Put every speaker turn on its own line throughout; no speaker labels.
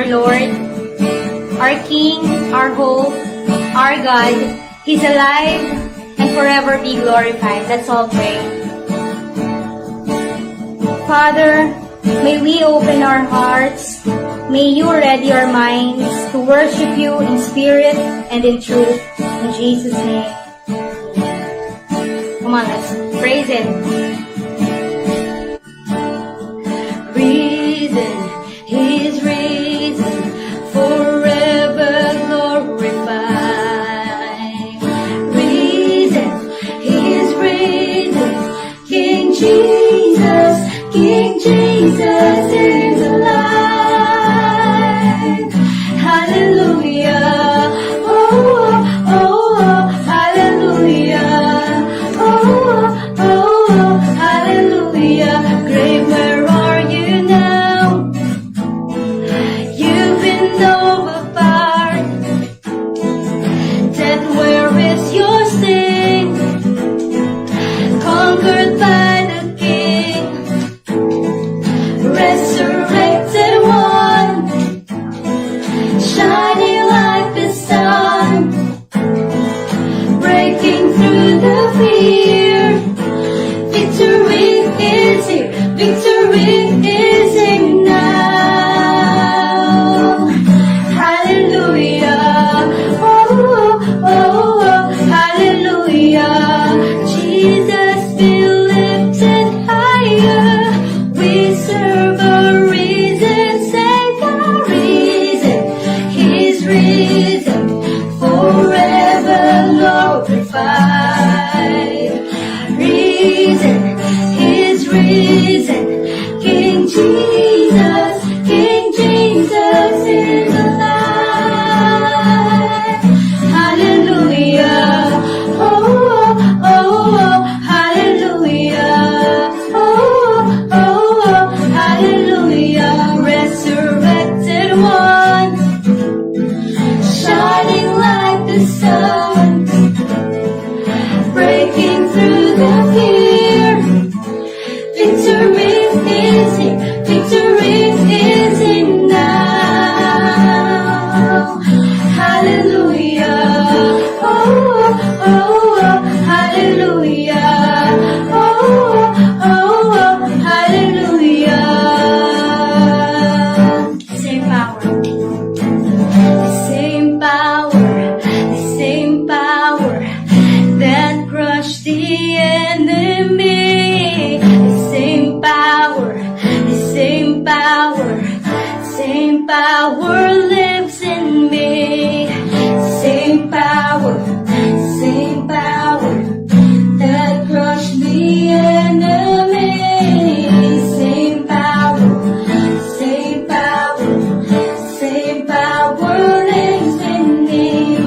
Lord, our King, our hope, our God. He's alive and forever be glorified. Let's all pray. Father, may we open our hearts. May you ready our minds to worship you in spirit and in truth. In Jesus' name. Come on, let's praise it. Risen, He's risen, forever glorified. Risen, He's risen, King Jesus is alive. Hallelujah, oh, oh, oh, hallelujah, oh, oh, oh, hallelujah. Grave, where are you now? You've been overpowered. Death, where is your sting? Conquered by the King, resurrected one, shining like the sun, breaking through the fear. Victory is here, victory is here now. Hallelujah, oh, oh, oh, hallelujah. Jesus be lifted higher. We serve a risen Savior, risen. He's risen, forever glorified. Risen, He's risen. King Jesus is alive. Hallelujah, oh, oh, oh, hallelujah, oh, oh, oh, hallelujah. Resurrected one, shining like the sun, breaking through the fear. Victory is here, victory is here now. Hallelujah, oh, oh, oh, hallelujah, oh, oh, oh, hallelujah. Same power. The same power, the same power that crushed the enemy. The same power, the same power, same power lives in me. Same power that crushed the enemy. Same power, same power, same power lives in me.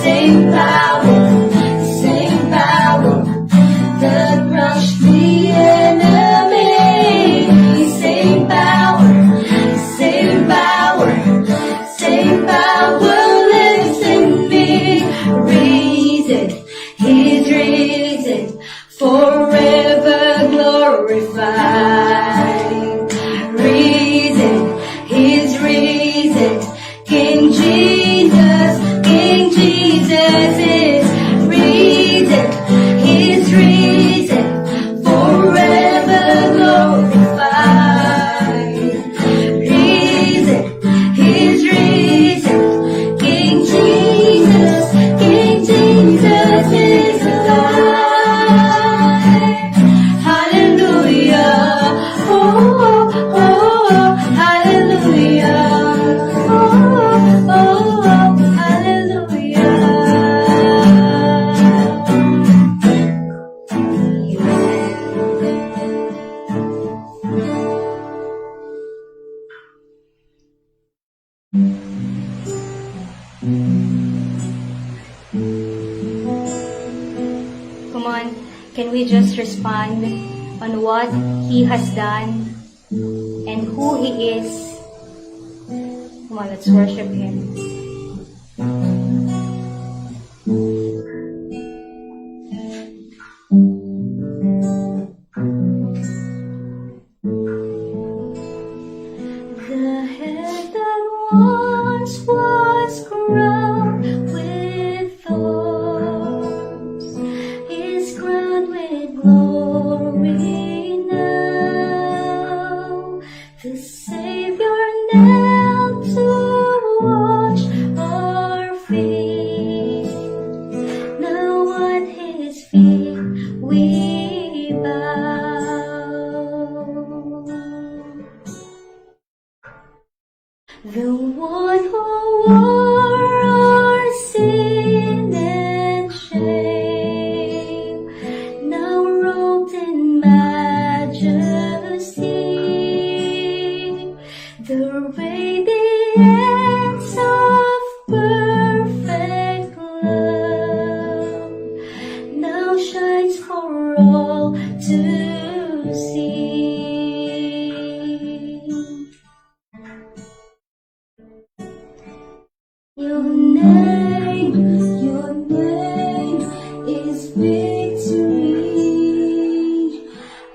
Same power that crushed the enemy. Same power lives in me. Risen, He's risen, forever glorified. Risen, He's risen, King Jesus is risen. He's risen, forever glorified. Risen, He's risen, King Jesus is alive. Hallelujah, oh, oh, oh, hallelujah, oh, oh, oh, hallelujah. Come on, can we just respond on what He has done and who He is? Come on, let's worship Him. The head that Now at His feet we bow. The one who wore our sin and shame, now robed in majesty, the radiance of perfect love now shines for all to see. Your name is victory.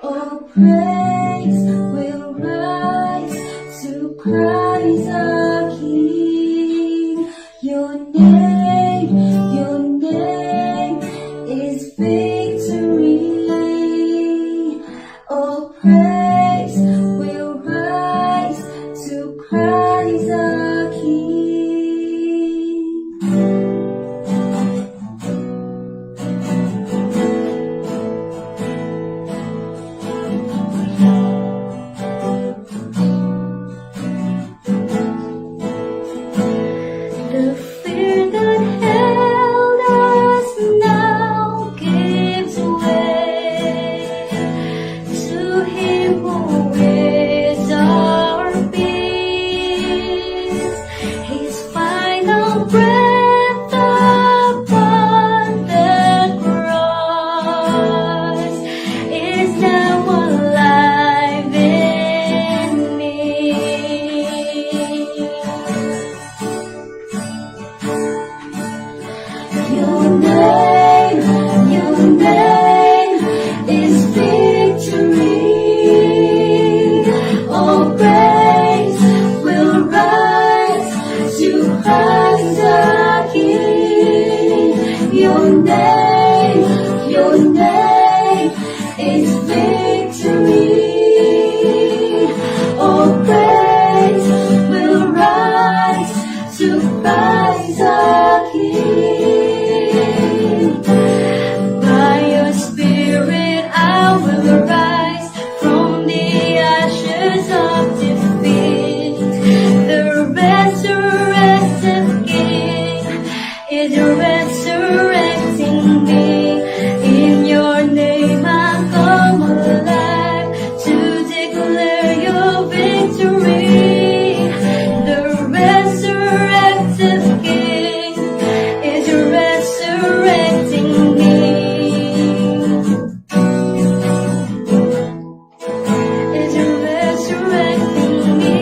All praise will rise to Christ our King. Your name is victory. All praise will rise to Christ our King. The fear that held us now gives way to Him who is our peace. His final breath upon the cross is now alive in me. Your name is victory. All praise will rise to Christ our King. Your name is victory. All praise will rise to Christ our King. By your Spirit I will rise from the ashes of defeat. The resurrected King is resurrecting me. In your name I come alive to declare your victory. The resurrected King is resurrecting me. Is resurrecting me.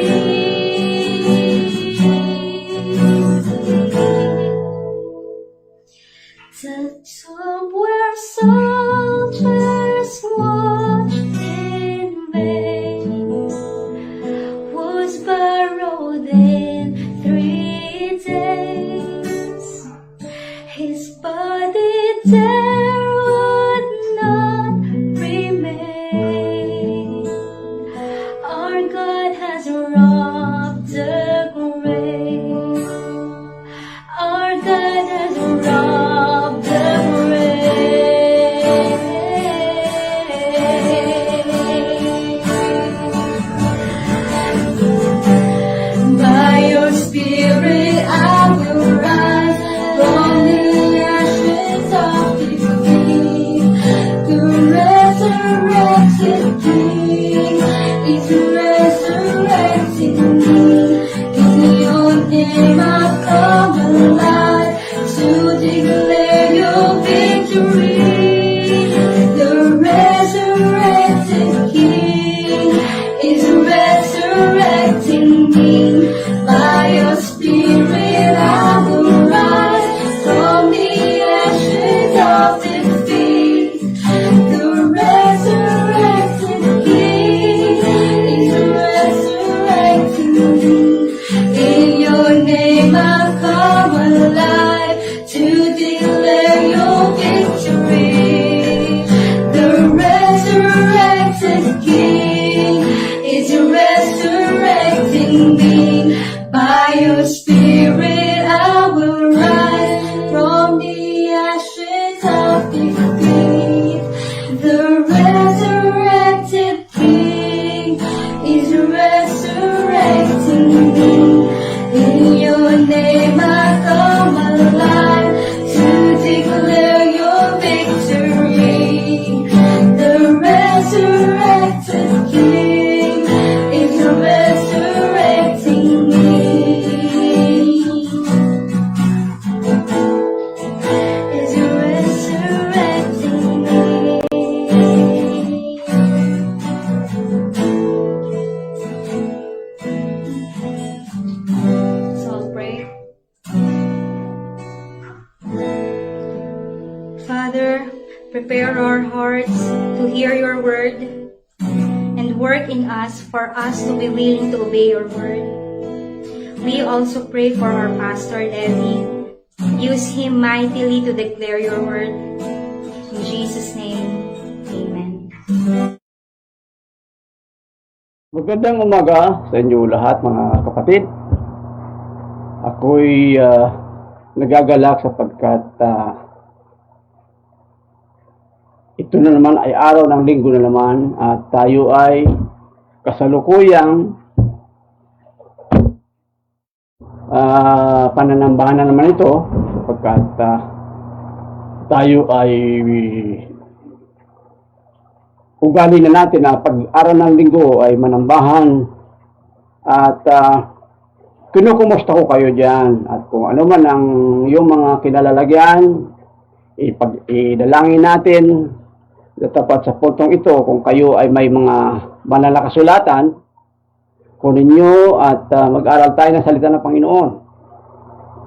The tomb where soldiers watched in vain was borrowed in 3 days. His body there would not remain. Our God has robbed the grave. Our God has robbed the grave. By your Spirit I will rise from the ashes of defeat. The resurrected King is resurrecting me. In your name I come alive to declare Father, prepare our hearts to hear your word and work in us for us to be willing to obey your word. We also pray for our Pastor Levi. Use him mightily to declare your word. In Jesus' name, amen.
Magandang umaga sa inyo lahat mga kapatid. Ako'y nagagalak sapagkat ito na naman ay araw ng linggo na naman at tayo ay kasalukuyang pananambahan na naman ito sapagkat tayo ay ugali na natin na pag-araw ng linggo ay manambahan at kinukumusta ko kayo dyan at kung ano man ang yung mga kinalalagyan idalangin natin tapat sa puntong ito kung kayo ay may mga banal na kasulatan kunin nyo at mag-aral tayo ng salita ng Panginoon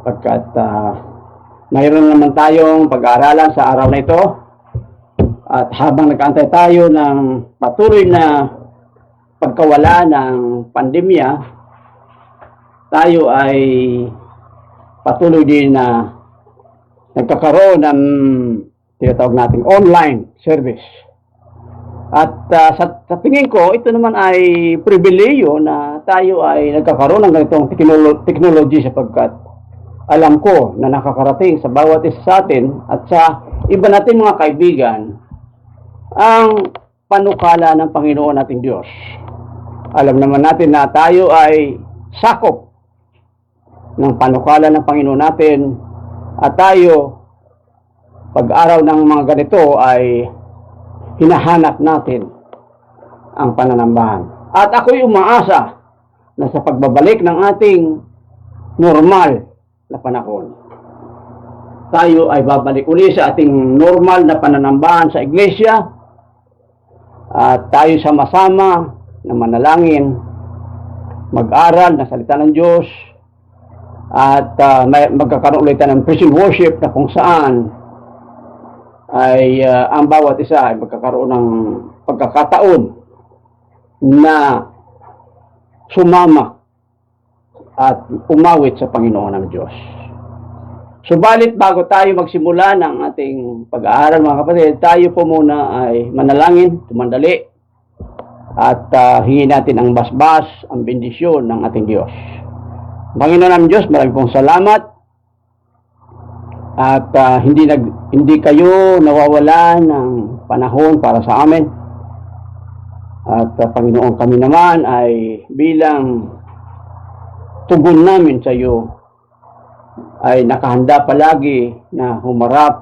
pagkat mayroon naman tayong pag-aaralan sa araw na ito at habang nag-aantay tayo ng patuloy na pagkawala ng pandemya tayo ay patuloy din na nagkakaroon ng tinatawag nating online service. At sa tingin ko, ito naman ay pribileyo na tayo ay nagkakaroon ng ganitong technology sapagkat alam ko na nakakarating sa bawat isa sa atin at sa iba natin mga kaibigan ang panukala ng Panginoon nating Diyos. Alam naman natin na tayo ay sakop ng panukala ng Panginoon natin at tayo pag-araw ng mga ganito ay hinahanap natin ang pananambahan. At ako'y umaasa na sa pagbabalik ng ating normal na panahon, tayo ay babalik uli sa ating normal na pananambahan sa iglesia at tayo sama-sama na manalangin, mag-aral ng salita ng Diyos at magkakaroon ulit ng praise and worship na kung saan ay ang bawat isa ay magkakaroon ng pagkakataon na sumama at umawit sa Panginoon ng Diyos. Subalit bago tayo magsimula ng ating pag-aaral mga kapatid, tayo po muna ay manalangin, tumandali at hingin natin ang basbas, ang bendisyon ng ating Diyos. Panginoon ng Diyos, maraming pong salamat at hindi kayo nawawala ng panahon para sa amin. At Panginoon, kami naman ay bilang tugon namin sa iyo ay nakahanda palagi na humarap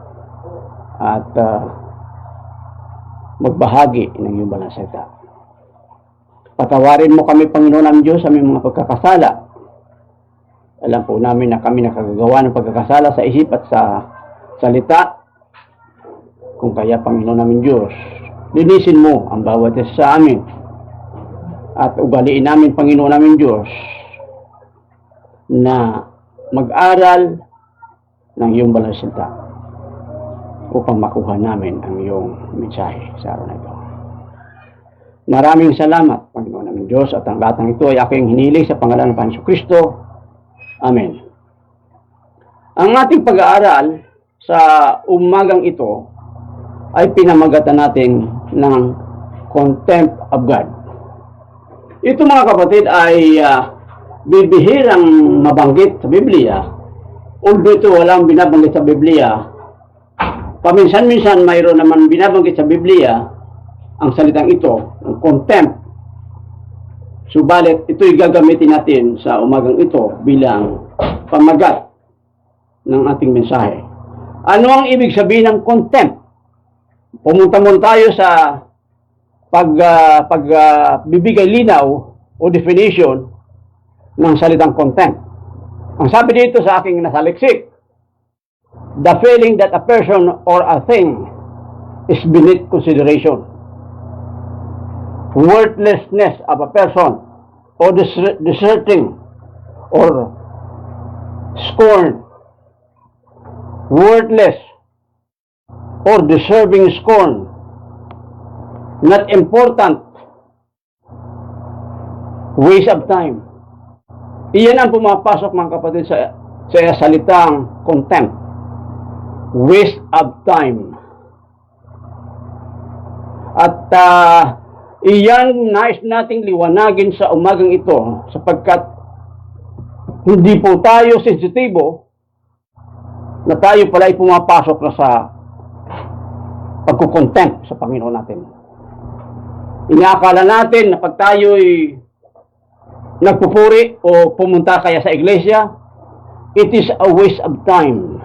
at magbahagi ng iyong banal na salita. Patawarin mo kami, Panginoon ng Diyos, sa aming mga pagkakasala. Alam po namin na kami nakagagawa ng pagkakasala sa isip at sa salita. Kung kaya, Panginoon namin Diyos, linisin mo ang bawat isa sa amin. At ugaliin namin, Panginoon namin Diyos, na mag-aral ng iyong banal na salita upang makuha namin ang iyong mensahe sa araw na ito. Maraming salamat, Panginoon namin Diyos, at ang lahat ng ito ay aking hiniling sa pangalan ng Panginoon Kristo. Amen. Ang ating pag-aaral sa umagang ito ay pinamagatan natin ng contempt of God. Ito mga kapatid ay bibihirang mabanggit sa Biblia. Although ito walang binabanggit sa Biblia, paminsan-minsan mayroon naman binabanggit sa Biblia ang salitang ito, ng contempt. Subalit, ito'y gagamitin natin sa umagang ito bilang pamagat ng ating mensahe. Ano ang ibig sabihin ng contempt? Pumunta muna tayo sa pagbibigay linaw o definition ng salitang contempt. Ang sabi dito sa aking nasaliksik, the feeling that a person or a thing is beneath consideration. Worthlessness of a person or deserting or scorn. Worthless or deserving scorn, not important, waste of time. Iyan ang pumapasok mga kapatid sa salitang contempt. Waste of time. At iyan nais nating liwanagin sa umagang ito sapagkat hindi po tayo sensitibo na tayo pala ay pumapasok na sa pagkukontempt sa Panginoon natin. Inaakala natin na pag tayo'y nagpupuri o pumunta kaya sa iglesia, it is a waste of time.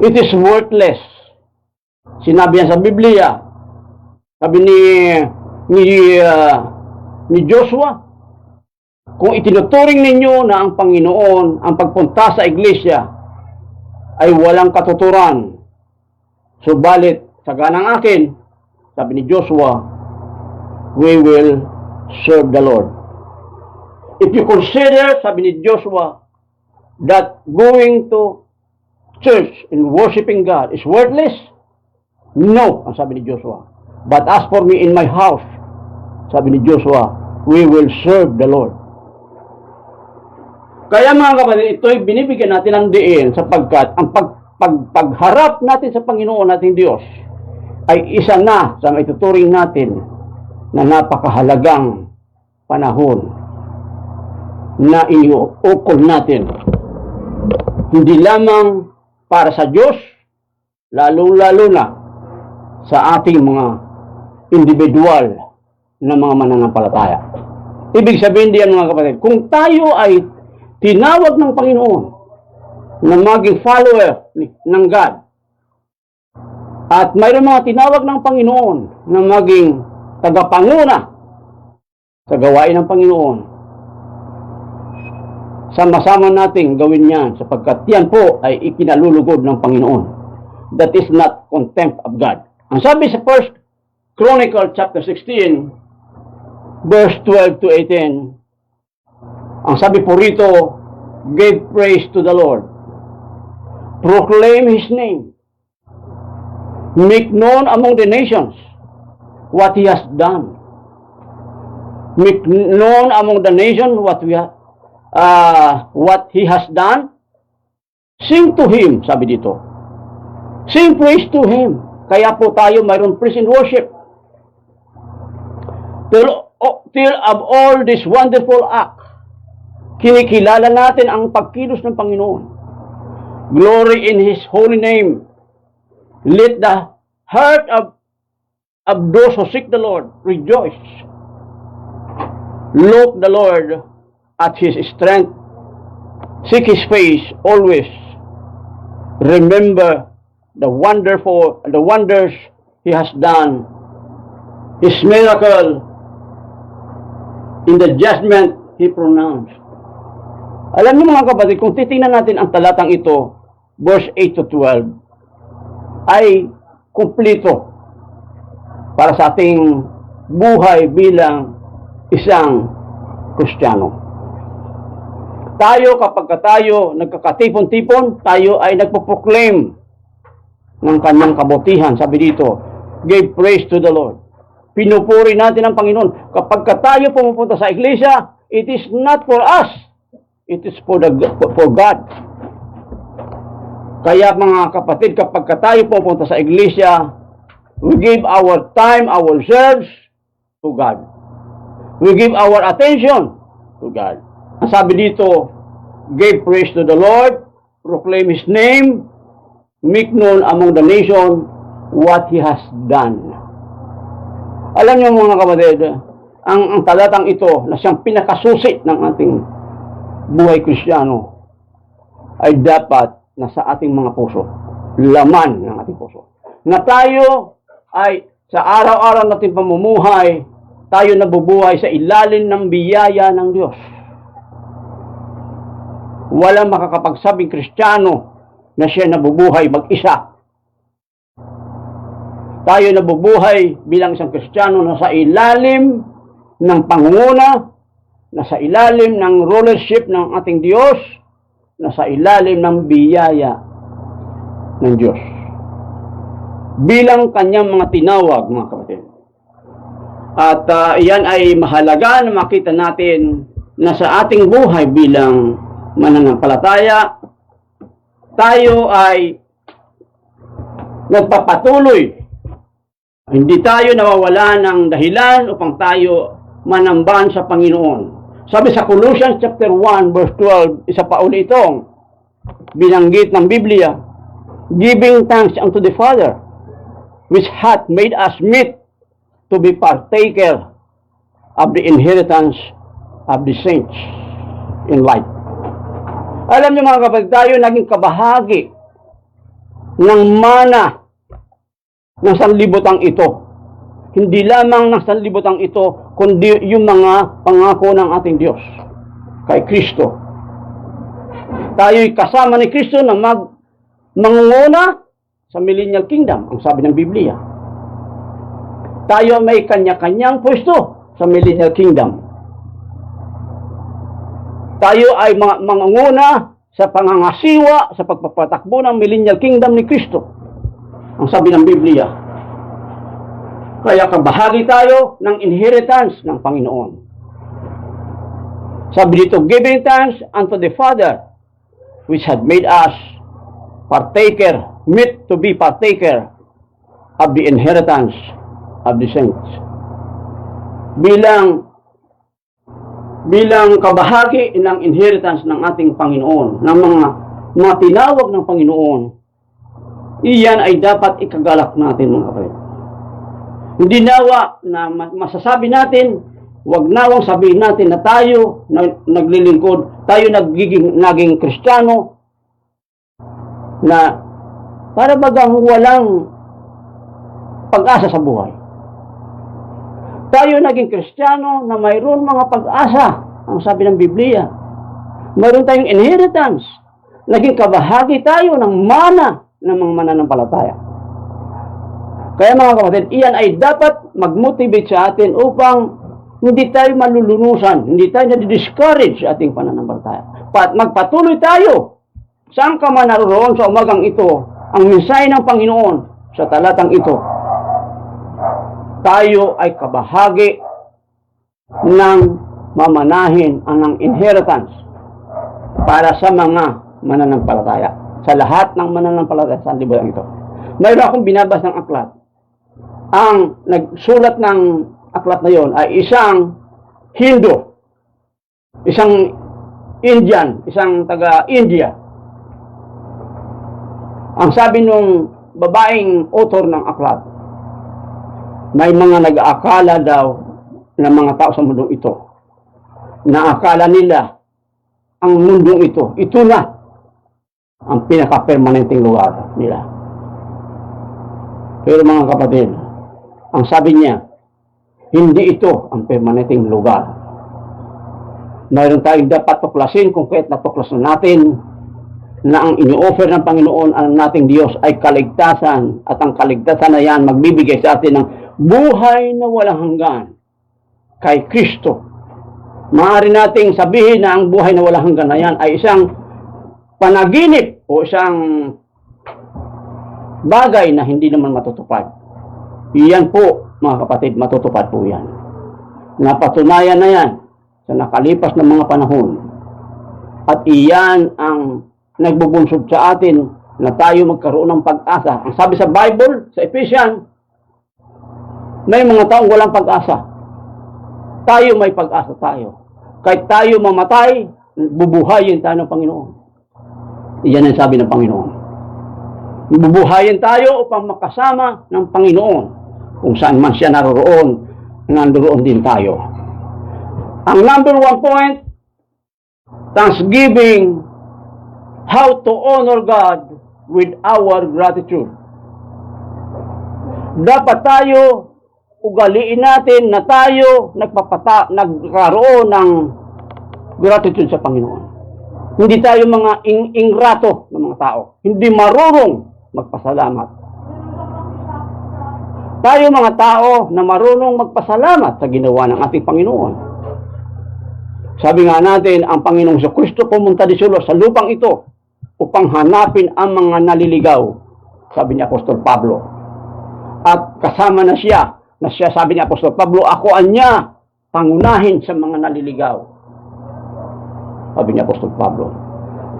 It is worthless. Sinabi yan sa Biblia. Sabi ni Joshua, kung itinuturing ninyo na ang Panginoon ang pagpunta sa iglesia ay walang katuturan, subalit sa ganang akin, sabi ni Joshua, we will serve the Lord. If you consider, sabi ni Joshua, that going to church and worshiping God is worthless, no, ang sabi ni Joshua. But as for me in my house, sabi ni Joshua, we will serve the Lord. Kaya mga kapatid, ito'y binibigyan natin ng diin sapagkat ang pagharap natin sa Panginoon nating Diyos ay isa na sa maituturing natin na napakahalagang panahon na iuukol natin. Hindi lamang para sa Diyos, lalo-lalo na sa ating mga individual na mga mananampalataya. Ibig sabihin diyan mga kapatid, kung tayo ay tinawag ng Panginoon na maging follower ng God, at mayroon mga tinawag ng Panginoon na maging tagapanguna sa gawain ng Panginoon, sama-sama nating gawin yan sapagkat yan po ay ikinalulugod ng Panginoon. That is not contempt of God. Ang sabi sa 1 Chronicle chapter 16 verse 12 to 18, ang sabi po rito, give praise to the Lord, proclaim His name, make known among the nations what He has done. Make known among the nation what He has done. Sing to Him, sabi dito. Sing praise to Him. Kaya po tayo mayroon praise and worship. Till of all this wonderful act, kinikilala natin ang pagkilos ng Panginoon. Glory in His holy name. Let the heart of those who seek the Lord rejoice. Look the Lord at His strength. Seek His face always. Remember the wonders He has done. His miracle in the judgment He pronounced. Alam niyo mga kapatid, kung titingnan natin ang talatang ito, verse 8 to 12, ay kumplito para sa ating buhay bilang isang Kristiyano. Tayo, kapag tayo nagkakatipon-tipon, tayo ay nagpo-proclaim ng kanyang kabutihan. Sabi dito, give praise to the Lord. Pinupuri natin ang Panginoon. Kapag tayo pumupunta sa iglesia, it is not for us. It is for God. Kaya mga kapatid, kapag tayo pupunta sa iglesia, we give our time, ourselves to God. We give our attention to God. Ang sabi dito, give praise to the Lord, proclaim His name, make known among the nation what He has done. Alam niyo mga kapatid, ang talatang ito na siyang pinakasusi ng ating buhay Kristiyano ay dapat nasa ating mga puso, laman ng ating puso. Na tayo ay sa araw-araw nating pamumuhay, tayo nabubuhay sa ilalim ng biyaya ng Diyos. Walang makakapagsabing Kristiyano na siya nabubuhay mag-isa. Tayo nabubuhay bilang isang Kristiyano na sa ilalim ng pangunguna, na sa ilalim ng rulership ng ating Diyos, na sa ilalim ng biyaya ng Diyos. bilang kanyang mga tinawag, mga kapatid. At iyan ay mahalaga na makita natin na sa ating buhay bilang mananampalataya, tayo ay nagpapatuloy. Hindi tayo nawawala ng dahilan upang tayo manambahan sa Panginoon. Sabi sa Colossians chapter 1 verse 12, isa pa uli itong binanggit ng Biblia, giving thanks unto the Father, which hath made us meet to be partaker of the inheritance of the saints in light. Alam niyo mga kapatid, tayo naging kabahagi ng mana ng sanlibutang ito. Hindi lamang ng sanlibutang ito, kundi yung mga pangako ng ating Diyos kay Kristo. Tayo'y kasama ni Kristo na mangunguna sa millennial kingdom, ang sabi ng Biblia. Tayo may kanya-kanyang pwesto sa millennial kingdom. Tayo ay mangunguna sa pangangasiwa sa pagpapatakbo ng millennial kingdom ni Kristo, ang sabi ng Biblia. Kaya kabahagi tayo ng inheritance ng Panginoon. Sabi dito, giving thanks unto the Father, which had made us partaker, meet to be partaker of the inheritance of the saints. Bilang kabahagi ng inheritance ng ating Panginoon, ng mga tinawag ng Panginoon, iyan ay dapat ikagalak natin, mga kapatid. Hindi nawa na masasabi natin, wag nawang sabihin natin na tayo naglilingkod, tayo naging Kristiyano, na para bagang walang pag-asa sa buhay. Tayo naging Kristiyano na mayroon mga pag-asa, ang sabi ng Biblia. Mayroon tayong inheritance. Naging kabahagi tayo ng mana ng mga mananampalataya. Kaya mga kapatid, iyan ay dapat mag-motivate sa atin upang hindi tayo malulunusan, hindi tayo nadi-discourage sa ating pananampalataya. Magpatuloy tayo. Saan ka man naroon sa umagang ito, ang mensahe ng Panginoon sa talatang ito, tayo ay kabahagi ng mamanahin ang inheritance para sa mga mananampalataya. Sa lahat ng mananampalataya sa libutan ito. Mayroon akong binabas ng aklat. Ang nagsulat ng aklat na yon ay isang Hindu, isang Indian, isang taga-India. Ang sabi nung babaeng author ng aklat, may mga nag-aakala daw ng mga tao sa mundong ito, na akala nila ang mundong ito na ang pinaka-permanenteng lugar nila. Pero mga kapatid, ang sabi niya, hindi ito ang permanenteng lugar. Mayroon tayong dapat tuklasin kung kahit natuklasan natin na ang ini-offer ng Panginoon ang nating Diyos ay kaligtasan, at ang kaligtasan na yan magbibigay sa atin ng buhay na walang hanggan kay Kristo. Maaari nating sabihin na ang buhay na walang hanggan na yan ay isang panaginip o isang bagay na hindi naman matutupad. Iyan po, mga kapatid, matutupad po yan. Napatunayan na yan sa nakalipas na mga panahon. At iyan ang nagbubunsod sa atin na tayo magkaroon ng pag-asa. Ang sabi sa Bible, sa Ephesians, may mga taong walang pag-asa. Tayo may pag-asa tayo. Kahit tayo mamatay, bubuhayin tayo ng Panginoon. Iyan ang sabi ng Panginoon. Bubuhayin tayo upang makasama ng Panginoon. Kung saan man siya naroroon, nandoon din tayo. Ang number 1 point, thanksgiving, how to honor God with our gratitude. Dapat tayo, ugaliin natin na tayo nagkaroon ng gratitude sa Panginoon. Hindi tayo mga ingrato ng mga tao. Hindi marunong magpasalamat. Tayo mga tao na marunong magpasalamat sa ginawa ng ating Panginoon. Sabi nga natin, ang Panginoong Kristo pumunta di sa lupang ito upang hanapin ang mga naliligaw. Sabi ni Apostol Pablo. At kasama na siya sabi ni Apostol Pablo, ako anya pangunahin sa mga naliligaw. Sabi ni Apostol Pablo.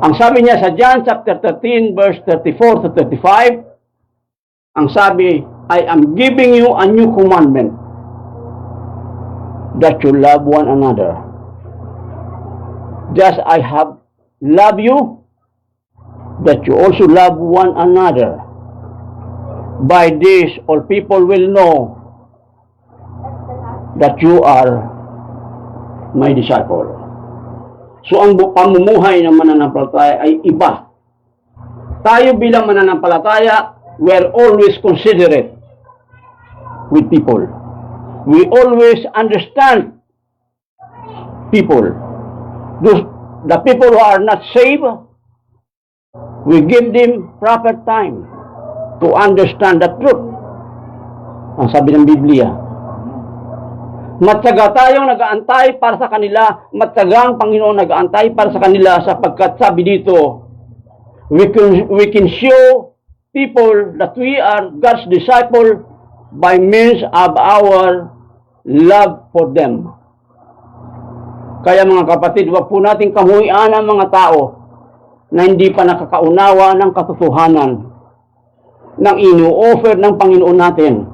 Ang sabi niya sa John chapter 13 verse 34 to 35, ang sabi, I am giving you a new commandment, that you love one another. Just I have loved you, that you also love one another. By this, all people will know that you are my disciple. So, ang pamumuhay ng mananampalataya ay iba. Tayo bilang mananampalataya, we are always considerate with people. We always understand people. The people who are not saved, we give them proper time to understand the truth. Ang sabi ng Biblia, matyaga tayong nag-aantay para sa kanila, matyagang Panginoon nag-aantay para sa kanila, sapagkat sabi dito, we can show people that we are God's disciple by means of our love for them. Kaya mga kapatid, wag po nating kamuhian ang mga tao na hindi pa nakakaunawa ng katotohanan ng inu-offer ng Panginoon natin.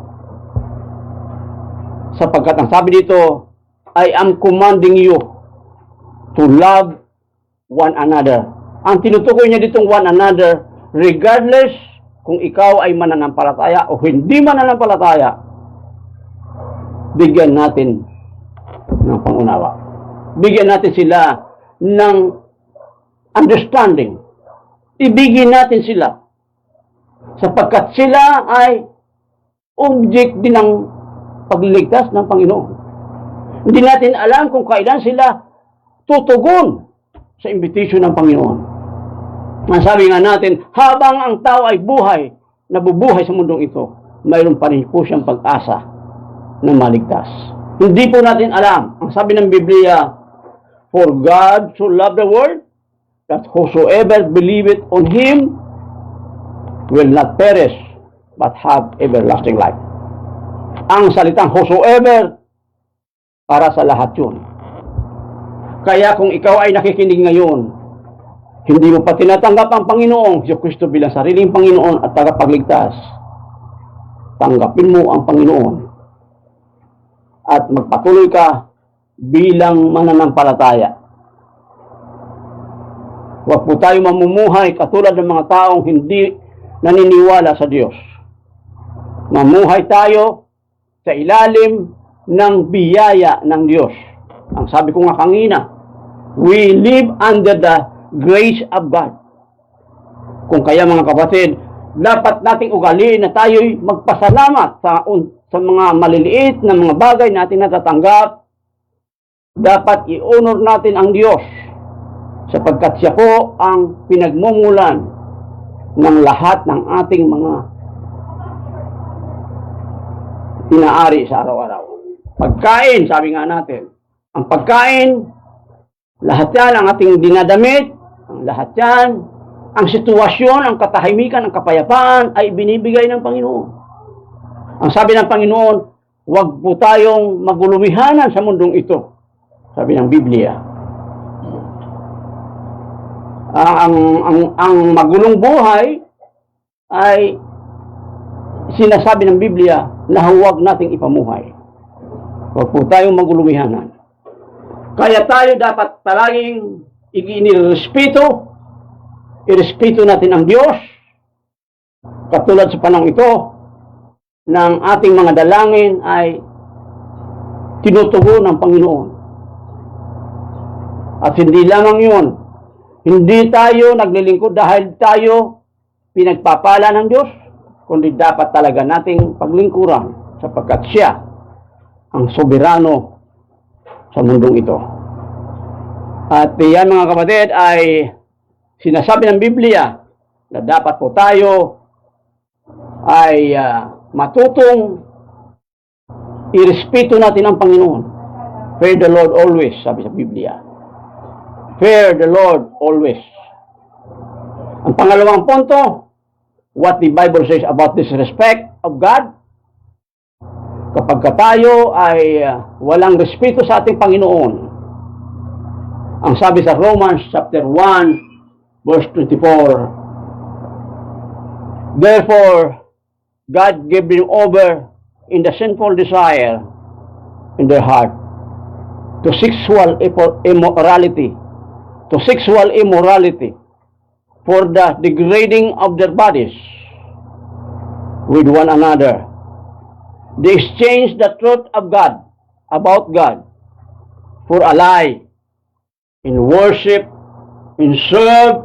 Sapagkat ang sabi dito, I am commanding you to love one another. Ang tinutukoy niya ditong one another, regardless kung ikaw ay mananampalataya o hindi mananampalataya, bigyan natin ng pangunawa. Bigyan natin sila ng understanding. Ibigin natin sila. Sapagkat sila ay object din ng pagliligtas ng Panginoon. Hindi natin alam kung kailan sila tutugon sa invitation ng Panginoon. Ang sabi nga natin, habang ang tao ay buhay, nabubuhay sa mundong ito, mayroon pa rin po siyang pag-asa na maligtas. Hindi po natin alam. Ang sabi ng Biblia, for God so loved the world, that whosoever believeth on Him will not perish, but have everlasting life. Ang salitang whosoever, para sa lahat yun. Kaya kung ikaw ay nakikinig ngayon, hindi mo pa tinatanggap ang Panginoong Jesucristo bilang sariling Panginoon at tagapagligtas, tanggapin mo ang Panginoon at magpatuloy ka bilang mananampalataya. Huwag po tayo mamumuhay katulad ng mga taong hindi naniniwala sa Diyos. Mamuhay tayo sa ilalim ng biyaya ng Diyos. Ang sabi ko nga kanina, we live under the grace of God. Kung kaya mga kapatid, dapat nating ugaliin na tayo'y magpasalamat sa mga maliliit na mga bagay natin natatanggap. Dapat i-honor natin ang Diyos sapagkat siya po ang pinagmumulan ng lahat ng ating mga inaari sa araw-araw. Pagkain, sabi nga natin, ang pagkain, lahat yan ang ating dinadamit, ang lahat yan, ang sitwasyon, ang katahimikan, ang kapayapaan ay binibigay ng Panginoon. Ang sabi ng Panginoon, huwag po tayong magulumihanan sa mundong ito. Sabi ng Biblia. Ang magulong buhay ay sinasabi ng Biblia na huwag nating ipamuhay. Huwag po tayong magulumihanan. Kaya tayo dapat palaging irespeto natin ang Diyos. Katulad sa panahon ito, ng ating mga dalangin ay tinutugon ng Panginoon. At hindi lamang yun, hindi tayo naglilingkod dahil tayo pinagpapala ng Diyos, kundi dapat talaga nating paglingkuran sapagkat siya ang soberano sa mundong ito. At yan mga kapatid ay sinasabi ng Biblia na dapat po tayo ay matutong irespeto natin ang Panginoon. Fear the Lord always, sabi sa Biblia. Fear the Lord always. Ang pangalawang punto, what the Bible says about this respect of God, Kapag tayo ay walang respeto sa ating Panginoon, ang sabi sa Romans chapter 1, verse 24, therefore, God gave them over in the sinful desire in their heart to sexual immorality, for the degrading of their bodies with one another. They exchanged the truth of God, about God, for a lie, in worship, in serve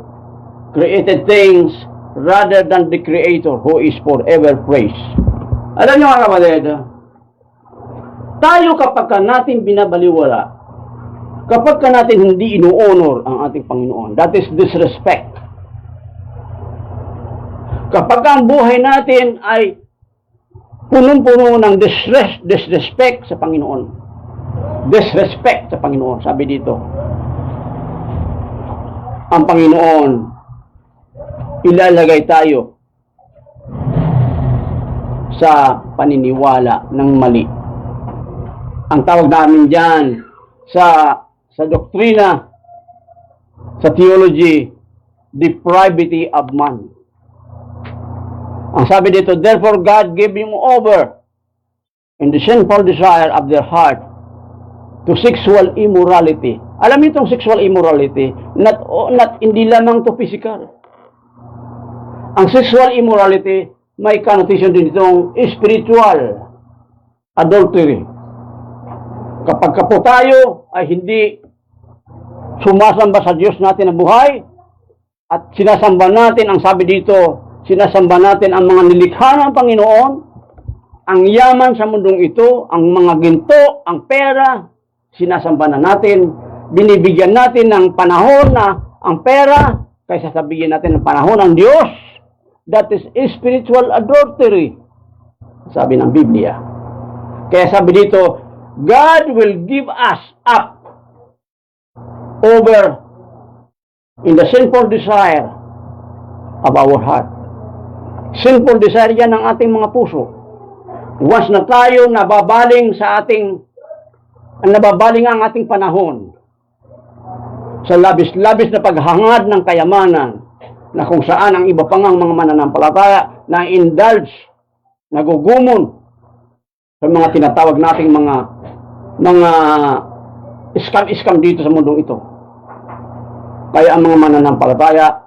created things rather than the Creator who is forever praised. Alam niyo mga kapatid, tayo kapag natin binabaliwala, kapag natin hindi ino-honor ang ating Panginoon, that is disrespect. Kapag ang buhay natin ay punong-puno ng disrespect sa Panginoon. Disrespect sa Panginoon. Sabi dito, ang Panginoon, ilalagay tayo sa paniniwala ng mali. Ang tawag namin dyan sa doktrina, sa theology, depravity of man. Ang sabi dito, therefore God gave him over in the sinful desire of their heart to sexual immorality. Alam niyo itong sexual immorality, not hindi lamang to physical. Ang sexual immorality, may connotation din itong spiritual adultery. Kapag po tayo ay hindi sumasamba sa Diyos natin na buhay, at sinasamba natin, ang sabi dito, sinasamba natin ang mga nilikha ng Panginoon, ang yaman sa mundong ito, ang mga ginto, ang pera, sinasamba na natin, binibigyan natin ng panahon na ang pera, kaysa sabihin natin ng panahon ng Diyos. That is spiritual adultery, sabi ng Biblia. Kaya sabi dito, God will give us up over in the sinful desire of our heart. Sinful desire yan ng ating mga puso. Once na tayo nababaling ang ating panahon sa labis-labis na paghangad ng kayamanan, na kung saan ang iba pang mga mananampalataya na indulge, nagugumon sa mga tinatawag nating mga scam dito sa mundong ito. Kaya ang mga mananampalataya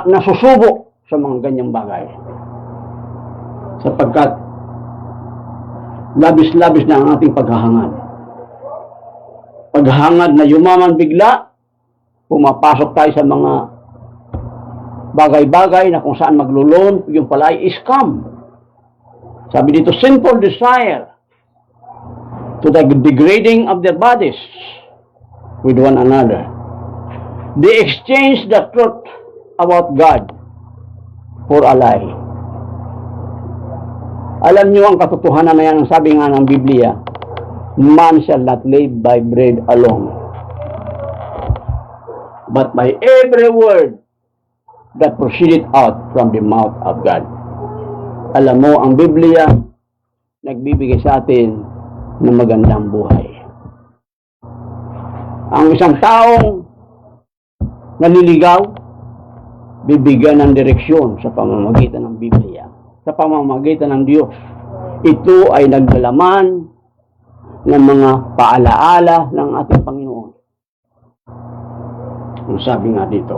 nasusubo sa mga ganyang bagay. Sapagkat labis-labis na ang ating paghahangad. Paghahangad na yumaman bigla, pumapasok tayo sa mga bagay-bagay na kung saan maglulon, yung pala ay scam. Sabi dito, sinful desire to the degrading of their bodies with one another. They exchange the truth about God for a lie. Alam niyo ang katotohanan na yan, ang sabi nga ng Biblia, man shall not live by bread alone, but by every word that proceeded out from the mouth of God. Alam mo, ang Biblia nagbibigay sa atin ng magandang buhay. Ang isang taong naliligaw, bibigyan ng direksyon sa pamamagitan ng Biblia, sa pamamagitan ng Diyos. Ito ay naglalaman ng mga paalaala ng ating Panginoon. Ang sabi nga dito,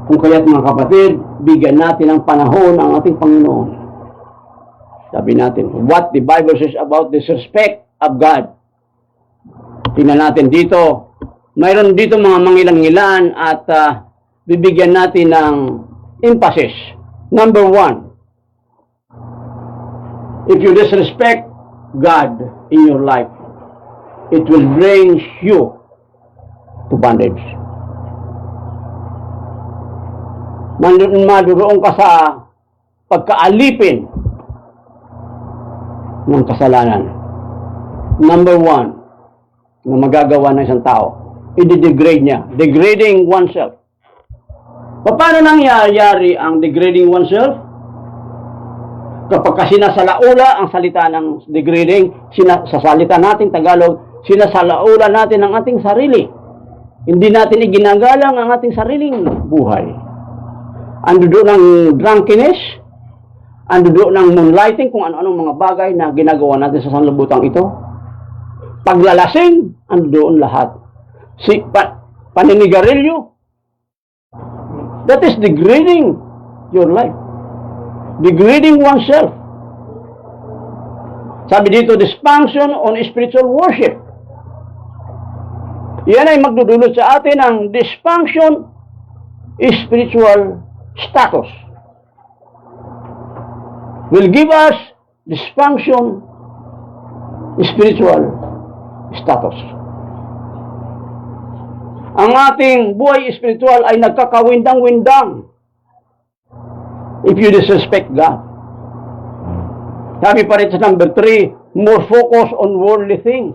kung kaya't mga kapatid, bigyan natin ng panahon ang ating Panginoon. Sabi natin, what the Bible says about disrespect of God. Tingnan natin dito, mayroon dito mga mangilan-ngilan at bibigyan natin ng emphasis. Number 1, if you disrespect God in your life, it will bring you to bondage. Maduroon ka sa pagkaalipin ng kasalanan. Number 1, na magagawa ng isang tao, i-degrade niya. Degrading oneself. Paano nangyayari ang degrading oneself? Kapag ka sinasalaula ang salita ng degrading, sa salita natin Tagalog, sinasalaula natin ang ating sarili. Hindi natin iginagalang ang ating sariling buhay. Ando doon ng drunkenness, ando doon ng moonlighting, kung ano-anong mga bagay na ginagawa natin sa sanlibutan ito. Paglalasing, ando doon lahat. Paninigarilyo, that is degrading your life. Degrading oneself. Sabi dito, dysfunction on spiritual worship. Yan ay magdudulot sa atin ng dysfunction spiritual status. Will give us dysfunction spiritual status. Ang ating buhay spiritual ay nagkakawindang-windang if you disrespect God. Sabi pa rin sa number 3, more focus on worldly things.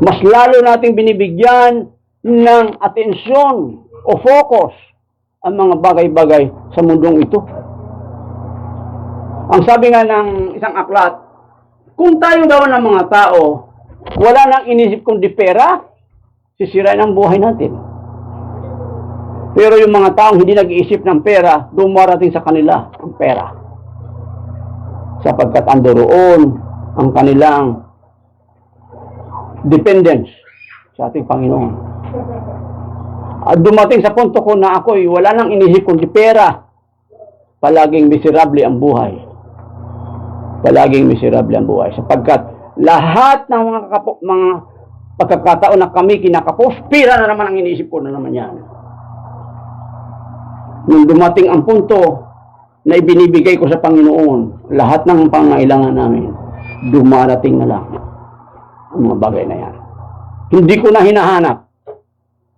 Mas lalo nating binibigyan ng atensyon o focus ang mga bagay-bagay sa mundong ito. Ang sabi nga ng isang aklat, kung tayo daw ng mga tao, wala nang inisip kundi pera, sisirain ang buhay natin. Pero yung mga taong hindi nag-iisip ng pera, dumarating sa kanila ang pera. Sapagkat andoroon ang kanilang dependence sa ating Panginoon. At dumating sa punto ko na ako'y wala nang inisip kundi pera. Palaging miserable ang buhay. Palaging miserable ang buhay. Sapagkat lahat ng mga pagkakataon na kami kinakapos, pera na naman ang iniisip ko na naman yan. Nung dumating ang punto na ibinibigay ko sa Panginoon, lahat ng pangailangan namin, dumarating na lang ang mga bagay na yan. Hindi ko na hinahanap.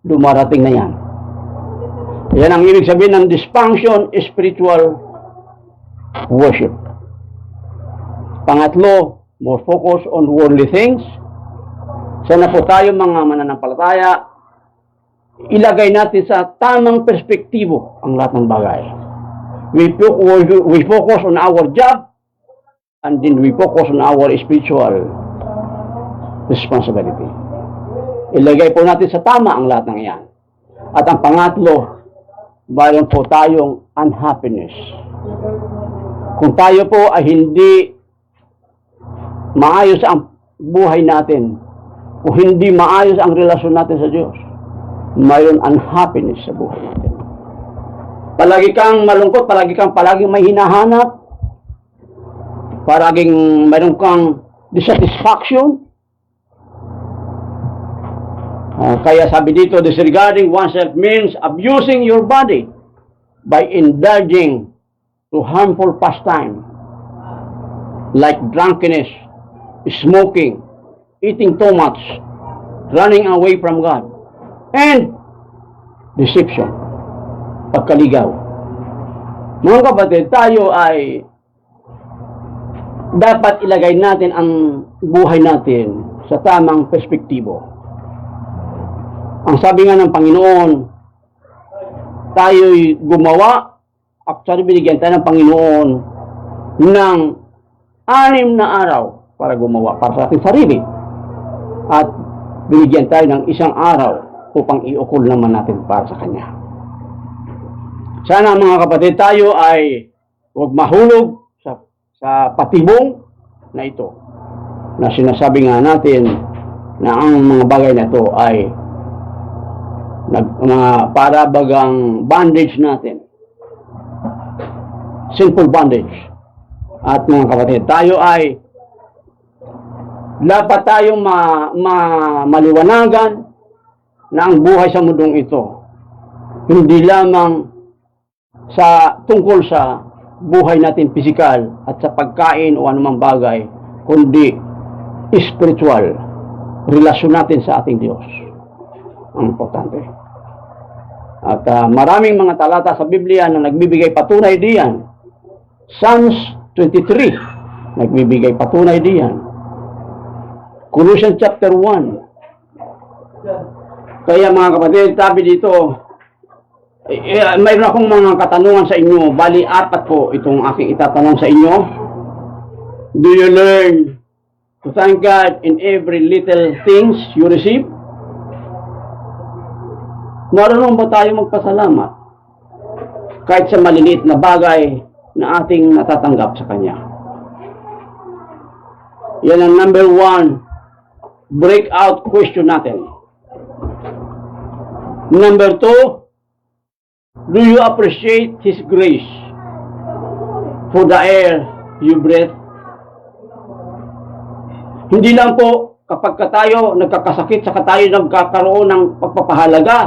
Dumarating na yan. Yan ang ibig sabihin ng dysfunction spiritual worship. Pangatlo, more focus on worldly things. Sana po tayo mga mananampalataya, ilagay natin sa tamang perspektibo ang lahat ng bagay. We focus on our job, and then we focus on our spiritual responsibility. Ilagay po natin sa tama ang lahat ng iyan. At ang pangatlo, mayroon po tayong unhappiness. Kung tayo po ay hindi maayos ang buhay natin, o hindi maayos ang relasyon natin sa Diyos, mayroon unhappiness sa buhay natin. Palagi kang malungkot, palaging may hinahanap, palaging mayroon kang dissatisfaction. Kaya sabi dito, disregarding oneself means abusing your body by indulging to harmful pastime like drunkenness, smoking, eating too much, running away from God, and deception, pagkaligaw. Mga kapatid, tayo ay dapat ilagay natin ang buhay natin sa tamang perspektibo. Ang sabi nga ng Panginoon, tayo'y gumawa, actually binigyan tayo ng Panginoon ng 6 na araw para gumawa para sa ating sarili. At binigyan tayo ng 1 araw upang iukol naman natin para sa Kanya. Sana mga kapatid, tayo ay huwag mahulog sa patibong na ito, na sinasabi nga natin na ang mga bagay na ito ay mga para bagang bondage natin, sinful bondage. At mga kapatid, tayo ay dapat tayong maliwanagan na ang buhay sa mundong ito hindi lamang tungkol sa buhay natin pisikal at sa pagkain o anumang bagay, kundi spiritual relasyon natin sa ating Diyos ang importante. At maraming mga talata sa Biblia na nagbibigay patunay diyan. Psalms 23 nagbibigay patunay diyan. Colossians chapter 1. Kaya mga kapatid, sabi dito, mayroon akong mga katanungan sa inyo. Bali, 4 po itong aking itatanong sa inyo. Do you learn to thank God in every little things you receive? Marunong ba tayo magpasalamat kahit sa maliliit na bagay na ating natatanggap sa Kanya? Yan ang number 1 breakout question natin. Number 2, do you appreciate His grace for the air you breathe? Hindi lang po kapag tayo nagkakasakit, saka tayo nagkakaroon ng pagpapahalaga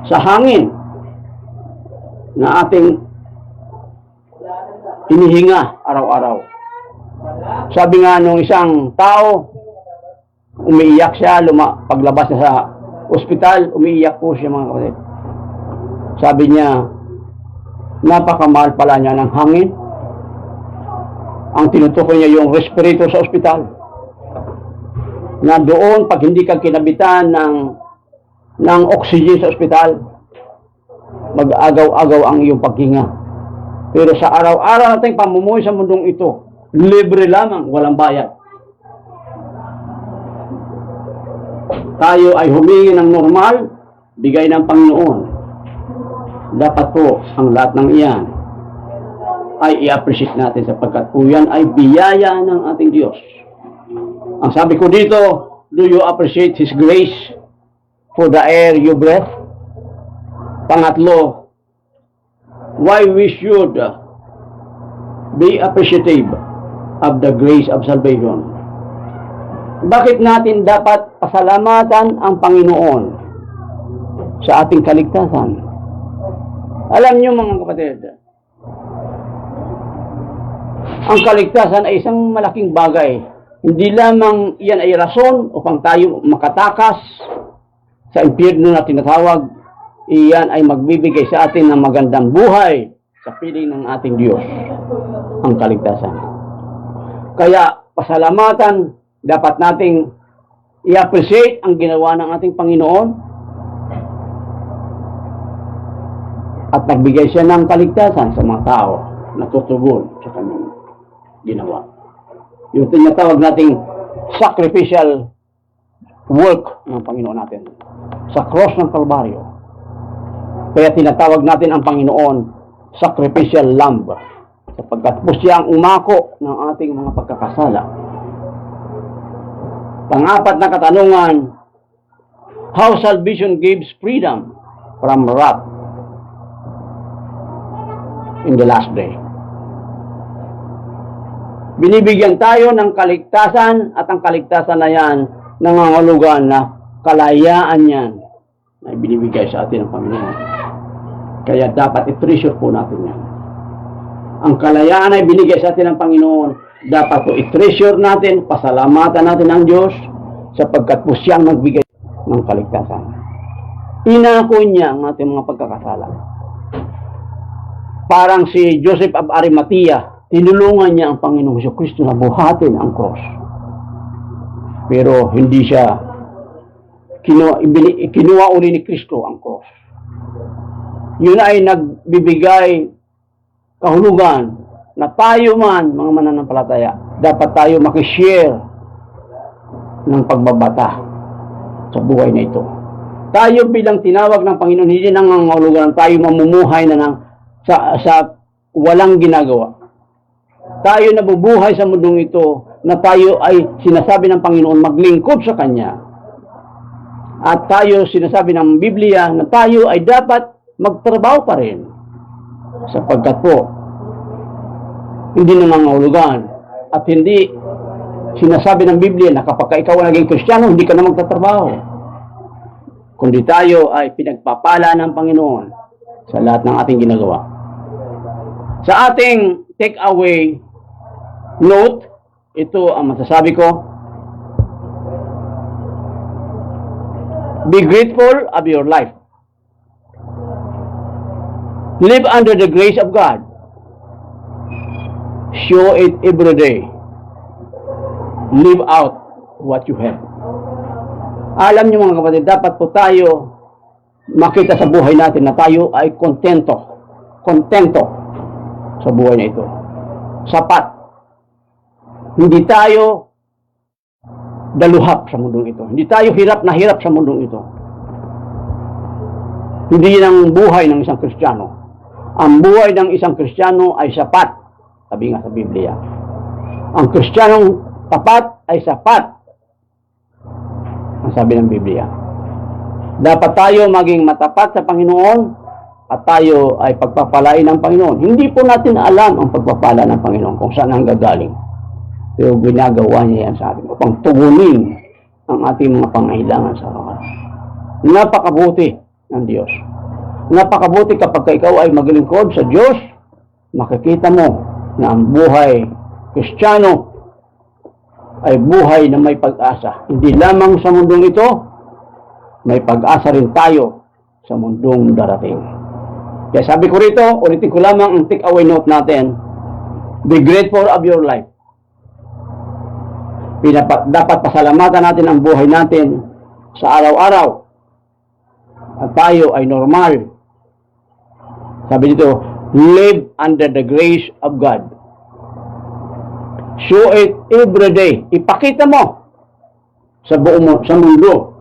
sa hangin na ating inihinga araw-araw. Sabi nga nung isang tao, umiiyak siya, paglabas niya sa ospital, umiiyak po siya mga kapatid. Sabi niya, napakamahal pala niya ng hangin. Ang tinutukoy niya yung respirator sa ospital. Na doon, pag hindi ka kinabitan ng oxygen sa ospital, mag-agaw-agaw ang iyong paghinga. Pero sa araw-araw nating pamumuhay sa mundong ito, libre lamang, walang bayad. Tayo ay humingi ng normal, bigay ng Panginoon. Dapat po, ang lahat ng iyan ay i-appreciate natin sapagkat po yan ay biyaya ng ating Diyos. Ang sabi ko dito, do you appreciate His grace for the air you breathe? Pangatlo, why we should be appreciative of the grace of salvation? Bakit natin dapat pasalamatan ang Panginoon sa ating kaligtasan? Alam niyo mga kapatid, ang kaligtasan ay isang malaking bagay. Hindi lamang iyan ay rason upang tayo makatakas sa impyerno na tinatawag, iyan ay magbibigay sa atin ng magandang buhay sa piling ng ating Diyos, ang kaligtasan. Kaya pasalamatan, dapat nating i-appreciate ang ginawa ng ating Panginoon at nagbigay siya ng kaligtasan sa mga tao na tutugon sa kanyang ginawa. Yung tinatawag nating sacrificial work ng Panginoon natin sa cross ng Kalbaryo. Kaya tinatawag natin ang Panginoon sacrificial lamb sapagkat po siya ang umako ng ating mga pagkakasala. Pang-4 na katanungan, how salvation gives freedom from wrath in the last day. Binibigyan tayo ng kaligtasan at ang kaligtasan na yan nangangahulugan na kalayaan yan na binibigay sa atin ng Panginoon. Kaya dapat i-treasure po natin yan. Ang kalayaan ay binigay sa atin ng Panginoon. Dapat po i-treasure natin, pasalamatan natin ang Diyos sapagkat po siyang nagbigay ng kaligtasan. Inako niya ang ating mga pagkakasala. Parang si Joseph of Arimathea, tinulungan niya ang Panginoong Jesucristo na buhatin ang cross. Pero hindi siya kinuha uli ni Kristo ang cross. Yun ay nagbibigay kahulugan na tayo man, mga mananampalataya, dapat tayo makishare ng pagbabata sa buhay na ito. Tayo bilang tinawag ng Panginoon, hindi nangangahulugan tayo mamumuhay na sa walang ginagawa. Tayo nabubuhay sa mundong ito na tayo ay sinasabi ng Panginoon maglingkod sa Kanya. At tayo sinasabi ng Biblia na tayo ay dapat magtrabaho pa rin. Sapagkat po, hindi nangangahulugan at hindi sinasabi ng Biblia na kapag ikaw ay naging Kristiyano, hindi ka na magtatrabaho. Kundi tayo ay pinagpapala ng Panginoon sa lahat ng ating ginagawa. Sa ating take-away note, ito ang masasabi ko. Be grateful of your life. Live under the grace of God. Show it every day. Live out what you have. Alam niyo mga kapatid, dapat po tayo makita sa buhay natin na tayo ay kontento sa buhay na ito. Sapat. Hindi tayo daluhap sa mundong ito. Hindi tayo hirap na hirap sa mundong ito. Hindi yan ang buhay ng isang Kristiyano. Ang buhay ng isang Kristiyano ay sapat. Sabi nga sa Biblia. Ang Kristiyanong tapat ay sapat. Ang sabi ng Biblia. Dapat tayo maging matapat sa Panginoon at tayo ay pagpapalain ng Panginoon. Hindi po natin alam ang pagpapala ng Panginoon kung saan ang gagaling. Pero ginagawa niya yan sa atin upang tugunin ang ating mga pangailangan sa araw-araw. Napakabuti ng Diyos. Napakabuti kapag ikaw ay maglingkod sa Diyos, makikita mo na ang buhay Kristiyano ay buhay na may pag-asa. Hindi lamang sa mundong ito, may pag-asa rin tayo sa mundong darating. Kaya sabi ko rito, ulitin ko lamang ang take-away note natin. Be grateful of your life. Dapat pasalamatan natin ang buhay natin sa araw-araw. At tayo ay normal. Sabi dito, live under the grace of God. Show it every day. Ipakita mo sa mundo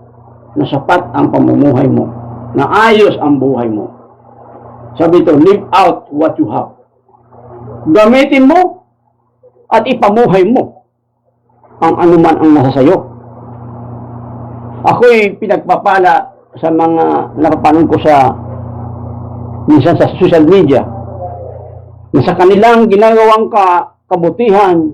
na sapat ang pamumuhay mo, na ayos ang buhay mo. Sabi ito, live out what you have. Gamitin mo at ipamuhay mo ang anuman ang nasa sayo. Ako'y pinagpapala sa mga nakapanood ko minsan sa social media na sa kanilang ginagawang kabutihan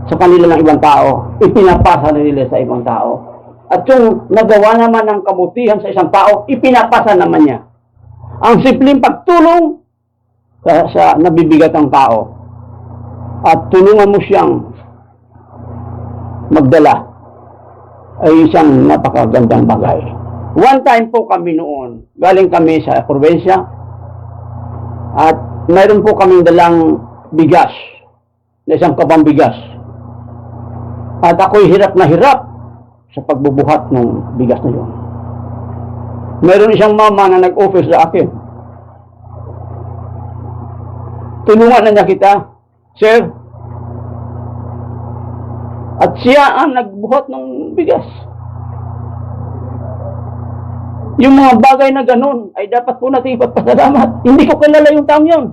sa kanila ng ibang tao, ipinapasa nila sa ibang tao. At yung nagawa naman ng kabutihan sa isang tao, ipinapasa naman niya. Ang simpleng pagtulong sa nabibigat ang tao at tulungan mo siyang magdala ay isang napakagandang bagay. One time po kami noon, galing kami sa probinsya at mayroon po kaming dalang bigas, na isang kabang bigas. At ako'y hirap na hirap sa pagbubuhat ng bigas na yun. Mayroon isang mama na nag-offer sa akin. Tulungan na niya kita, sir. At siya ang nagbuhat ng bigas. Yung mga bagay na ganun ay dapat po natin ipagpasalamat. Hindi ko kilala yung taong yun.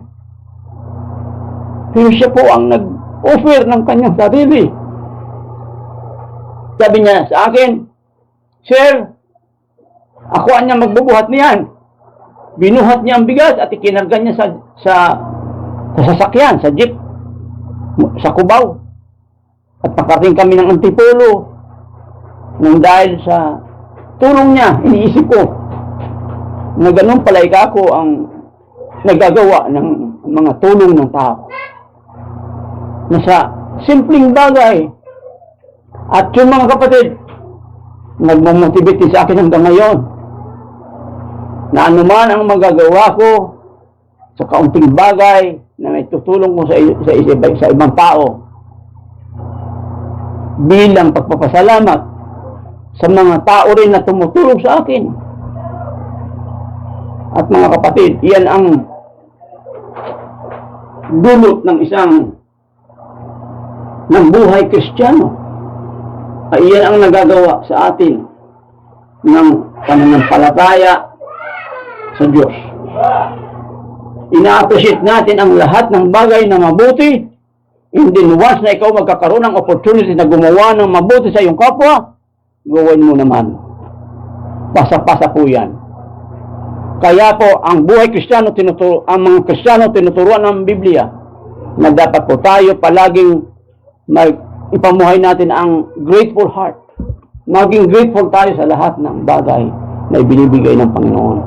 Pero siya po ang nag-offer ng kanyang sarili. Sabi niya sa akin, sir, ako niya magbubuhat niyan. Binuhat niya ang bigas at ikinarga niya sa sasakyan, sa jeep, sa Cubao. At pakarating kami ng Antipolo. Nang dahil sa tulong niya, iniisip ko na ganun pala ako ang nagagawa ng mga tulong ng tao. Na sa simpleng bagay, at yung mga kapatid, nagmamotivate sa akin hanggang ngayon na anuman ang magagawa ko sa kaunting bagay na may tutulong ko sa ibang tao bilang pagpapasalamat sa mga tao rin na tumutulong sa akin. At mga kapatid, iyan ang dulot ng ng buhay Kristiyano. Ay iyan ang nagagawa sa atin ng pananampalataya sa Diyos. Ina-appreciate natin ang lahat ng bagay na mabuti, and then once na ikaw magkakaroon ng opportunity na gumawa ng mabuti sa iyong kapwa, gawin mo naman. Pasa-pasa po yan. Kaya po, ang buhay Kristiyano, ang mga Kristiyano tinuturuan ng Biblia na dapat po tayo palaging ipamuhay natin ang grateful heart. Maging grateful tayo sa lahat ng bagay na ibinibigay ng Panginoon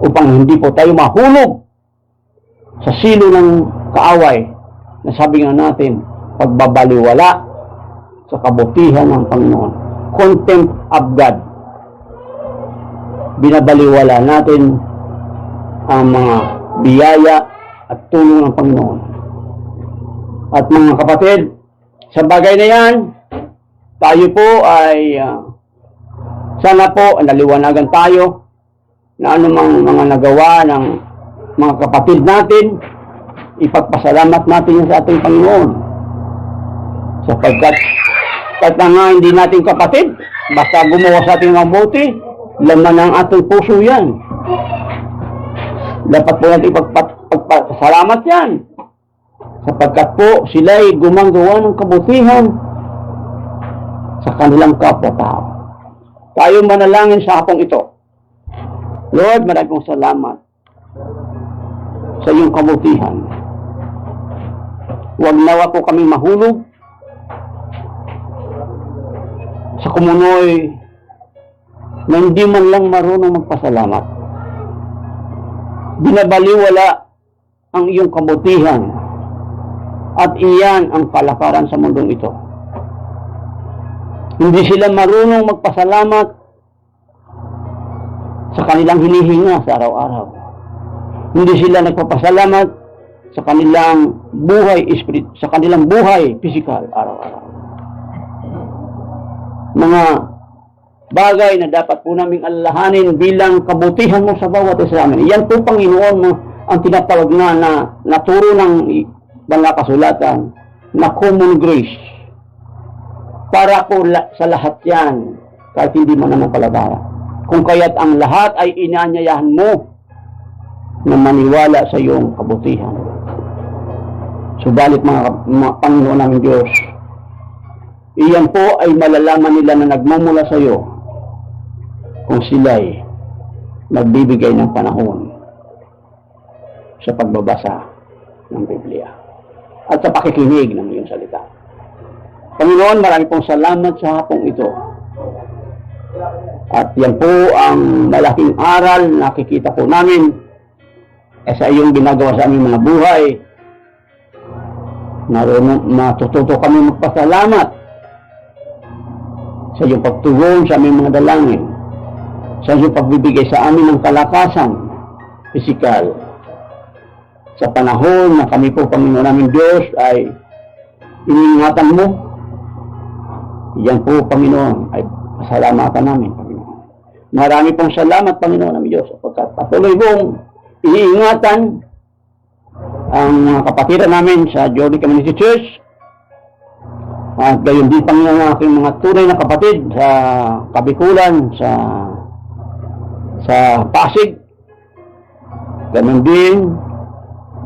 upang hindi po tayo mahulog sa silo ng kaaway na sabi nga natin, pagbabaliwala sa kabutihan ng Panginoon. Contempt of God. Binabaliwala natin ang mga biyaya at tulong ng Panginoon. At mga kapatid, sa bagay na yan, tayo po ay Sana po naliwanagan tayo na anumang mga nagawa ng mga kapatid natin, ipagpasalamat natin yan sa ating Panginoon. Sapagkat kahit na nga hindi natin kapatid, basta gumawa sa ating mabuti, laman ng ating puso yan. Dapat po natin ipagpasalamat yan. Sapagkat po sila'y gumagawa ng kabutihan sa kanilang kapwa-tao. Tayo manalangin sa hapong ito. Lord, maraming pong salamat sa iyong kabutihan. Huwag nawa po kami mahulog sa kumunoy na hindi man lang marunong magpasalamat. Binabaliwala ang iyong kabutihan at iyan ang kalakaran sa mundong ito. Hindi sila marunong magpasalamat sa kanilang hinihinga sa araw-araw. Hindi sila nagpapasalamat sa kanilang buhay sa kanilang buhay pisikal araw-araw. Mga bagay na dapat po naming alalahanin bilang kabutihan mo sa bawat isa sa amin. Yan po, Panginoon, mo ang tinatawag na naturo ng Banal na Kasulatan na common grace. Para po sa lahat yan, kahit hindi mo nananampalataya. Kung kaya't ang lahat ay inaanyayahan mo na maniwala sa iyong kabutihan. Subalit mga Panginoon ng Diyos, iyan po ay malalaman nila na nagmumula sa iyo kung sila'y nagbibigay ng panahon sa pagbabasa ng Biblia at sa pakikinig ng iyong salita. Panginoon, marami pong salamat sa hapong ito. At yan po ang malaking aral na nakikita po namin sa iyong ginagawa sa aming mga buhay. Natututo kami magpasalamat sa iyong pagtugon sa aming mga dalangin, sa iyong pagbibigay sa amin ng kalakasan, pisikal. Sa panahon na kami po, Panginoon namin Diyos, ay iniingatan mo, yan po, Panginoon, ay pasalamatan namin, Panginoon. Marami pong salamat, Panginoon namin Diyos, sapagkat patuloy mong iniingatan ang mga kapatiran namin sa Journey Community Church, at gayon din, Panginoon, ang aking mga tunay na kapatid sa Kabikulan, sa Pasig, gayon din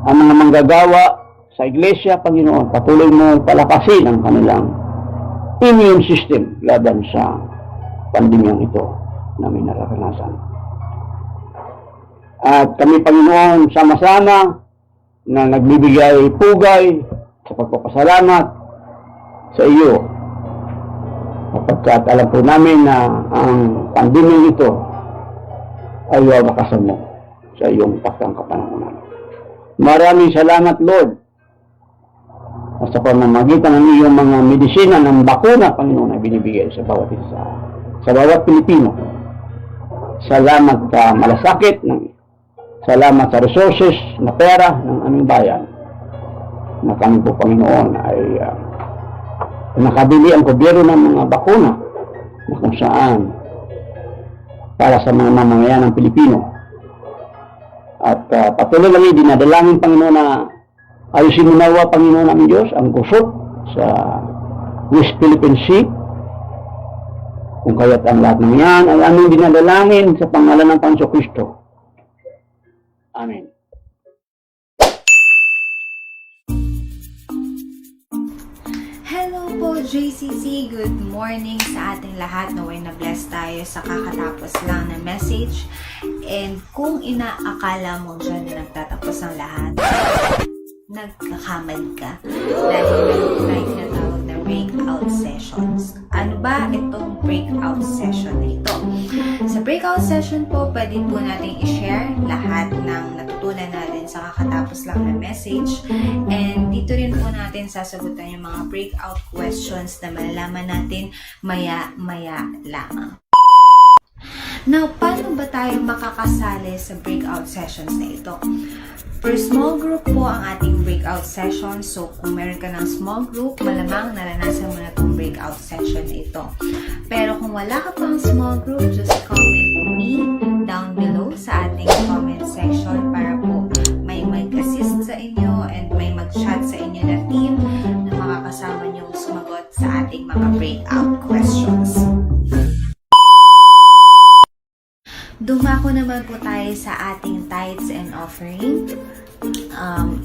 ang mga manggagawa sa iglesia, Panginoon, patuloy mo palakasin ang kanilang immune system laban sa pandemyang ito na may nararanasan. At kami, Panginoon, sama-sama na nagbibigay pugay sa pagpapasalamat sa iyo, sapagkat alam po namin na ang pandemyang ito ay wawakasan mo sa iyong pagkangkapanahonan. Maraming salamat, Lord, sa pamamagitan ng iyong mga medisina ng bakuna, Panginoon, na binibigay sa bawat isa, sa bawat Pilipino. Salamat sa malasakit, salamat sa resources na pera ng aming bayan, na kami po, Panginoon, ay nakabili ang gobyerno ng mga bakuna na kung saan para sa mga mamamayan ng Pilipino. At patuloy lang dinadalangin, Panginoon, na ayusin mo nawa, Panginoon namin Diyos, ang gusot sa West Philippine Sea. Kung kaya't ang lahat ng yan ay aming dinadalangin sa pangalan ng Panginoon Kristo. Amen.
Hello po, JCC. Good morning sa ating lahat. Naway na bless tayo sa kakatapos lang na message. And kung inaakala mo dyan na nagtatapos ang lahat, nagkakamali ka dahil may tinatawag na breakout sessions. Ano ba itong breakout session na ito? Sa breakout session po, pwede po natin i-share lahat ng natutunan natin sa kakatapos lang na message. And dito rin po natin sasagutan yung mga breakout questions na malalaman natin maya-maya lamang. Now, paano ba tayo makakasali sa breakout sessions na ito? For small group po ang ating breakout session. So, kung meron ka ng small group, malamang naranasan mo na itong breakout session na ito. Pero kung wala ka pang small group, just comment me down below sa ating comment section para po may mag-assist sa inyo and may mag-chat sa inyo na team na makakasama niyong sumagot sa ating mga breakout questions. Dumako naman po tayo sa ating tithes and offering.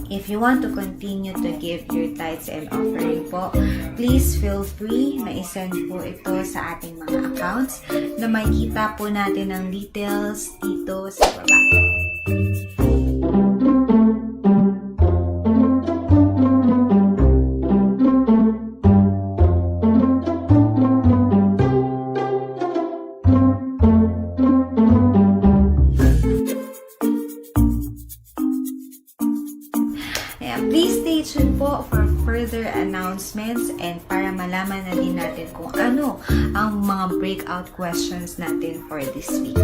If you want to continue to give your tithes and offering po, please feel free na isend po ito sa ating mga accounts na makikita po natin ang details dito sa baba. Please stay tuned po for further announcements and para malaman na din natin kung ano ang mga breakout questions natin for this week.